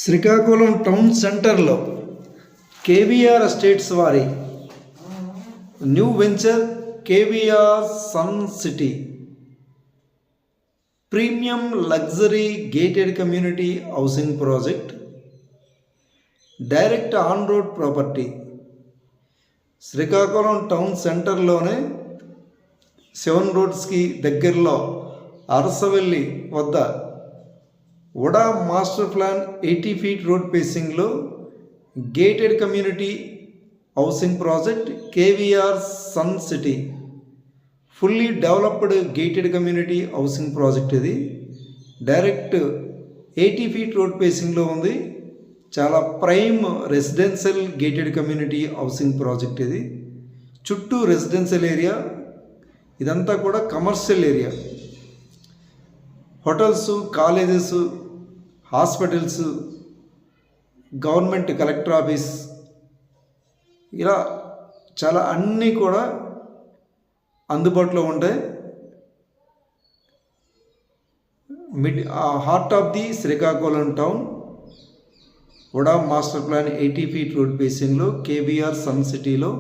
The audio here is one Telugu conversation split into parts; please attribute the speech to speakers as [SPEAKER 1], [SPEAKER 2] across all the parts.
[SPEAKER 1] శ్రీకాకుళం టౌన్ సెంటర్లో కేవీఆర్ ఎస్టేట్స్ వారి new venture KVR sun city premium luxury gated community housing project direct on road property Srikakulam town సెంటర్లోనే 7 రోడ్స్కి దగ్గరలో అరసవెల్లి వద్ద UDA master plan 80 feet road పేసింగ్లో gated community housing project KVR sun city fully developed gated community housing project. ఇది డైరెక్ట్ 80 ఫీట్ రోడ్ పేసింగ్లో ఉంది. చాలా prime residential gated community housing project. ఇది చుట్టూ రెసిడెన్షియల్ ఏరియా, ఇదంతా కూడా commercial area. Hotels, colleges, hospitals, government collector office, ఇలా చాలా అన్నీ కూడా అందుబాటులో ఉంటాయి. Heart of the Srikakulam town UDA master plan 80 feet road బేసింగ్లో కేవీఆర్ సన్ సిటీలో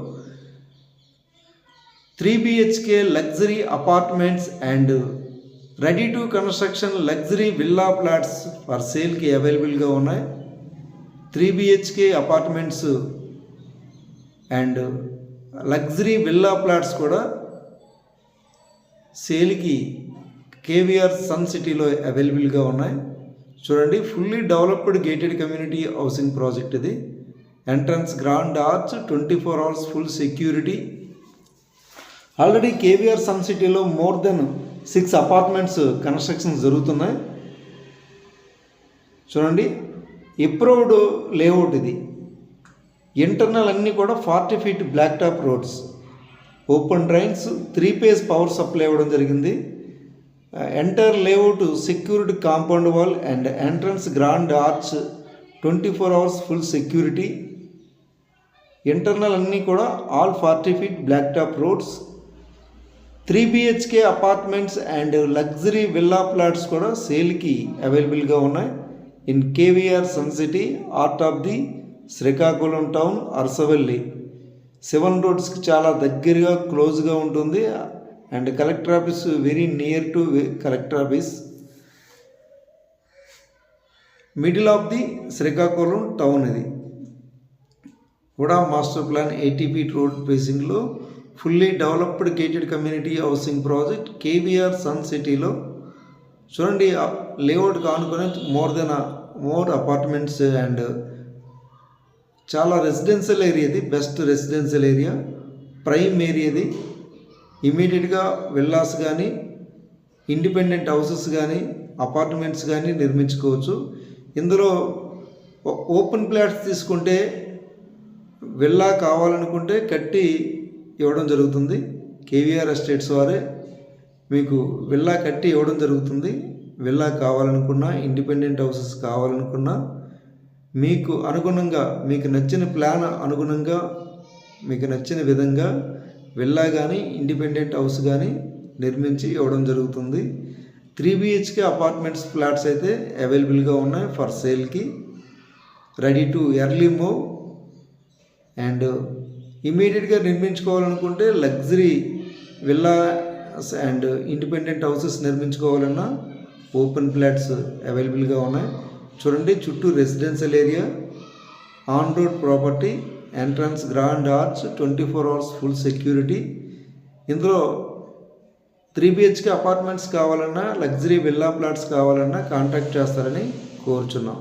[SPEAKER 1] 3 BHK luxury apartments and ready to construction luxury villa plots for సేల్కి అవైలబుల్గా ఉన్నాయి. 3 BHK apartments and luxury villa plots కూడా సేల్కి కేవీఆర్ సన్ సిటీలో అవైలబుల్గా ఉన్నాయి. చూడండి, fully developed gated community housing project. ఇది entrance grand arch, 24 hours full security. Already KVR sun సిటీలో మోర్ దెన్ 6 అపార్ట్మెంట్స్ కన్స్ట్రక్షన్ జరుగుతున్నాయి. చూడండి, అప్రూవ్డ్ లేఅవుట్. ఇది ఇంటర్నల్ అన్నీ కూడా 40 feet black top roads, open drains, 3 phase power supply ఇవ్వడం జరిగింది. Entire layout secured compound wall and entrance grand arch, 24 hours full security. Internal అన్నీ కూడా all 40 feet black top roads. 3 BHK apartments and luxury villa plots కూడా సేల్కి అవైలబుల్గా ఉన్నాయి in KVR sun City, heart of the Srikakulam town, Arasavalli. 7 రోడ్స్కి చాలా దగ్గరగా క్లోజ్గా ఉంటుంది. And collector office very near to collector office. Middle of the Srikakulam town. ఇది కూడా మాస్టర్ ప్లాన్ 80 ఫీట్ రోడ్ బేసింగ్లో fully developed gated community housing project KVR sun సిటీలో. చూడండి, లేఅవుట్కి ఆనుకొని మోర్ అపార్ట్మెంట్స్ అండ్ చాలా రెసిడెన్షియల్ ఏరియా. ఇది best residential area, prime area. ఇది ఇమీడియట్గా విల్లాస్ కానీ, ఇండిపెండెంట్ హౌసెస్ కానీ, అపార్ట్మెంట్స్ కానీ నిర్మించుకోవచ్చు. ఇందులో ఓపెన్ ప్లాట్స్ తీసుకుంటే విల్లా కావాలనుకుంటే కట్టి ఇవ్వడం జరుగుతుంది. కేవీఆర్ ఎస్టేట్స్ వారే మీకు విల్లా కట్టి ఇవ్వడం జరుగుతుంది. విల్లా కావాలనుకున్నా, ఇండిపెండెంట్ హౌసెస్ కావాలనుకున్నా, మీకు అనుగుణంగా, మీకు నచ్చిన ప్లాన్ అనుగుణంగా, మీకు నచ్చిన విధంగా విల్లా కానీ, ఇండిపెండెంట్ హౌస్ కానీ నిర్మించి ఇవ్వడం జరుగుతుంది. 3 BHK అపార్ట్మెంట్స్ ఫ్లాట్స్ అయితే అవైలబుల్గా ఉన్నాయి ఫర్ సేల్కి, ready to early move. And ఇమీడియట్గా నిర్మించుకోవాలనుకుంటే luxury villas and independent houses నిర్మించుకోవాలన్నా ఓపెన్ ఫ్లాట్స్ అవైలబుల్గా ఉన్నాయి. చూడండి, చుట్టూ residential area, on road property, entrance grand arch, 24 hours full security. ఇందులో 3 BHK అపార్ట్మెంట్స్ కావాలన్నా, లగ్జరీ విల్లా ప్లాట్స్ కావాలన్నా కాంటాక్ట్ చేస్తారని కోరుచున్నాం.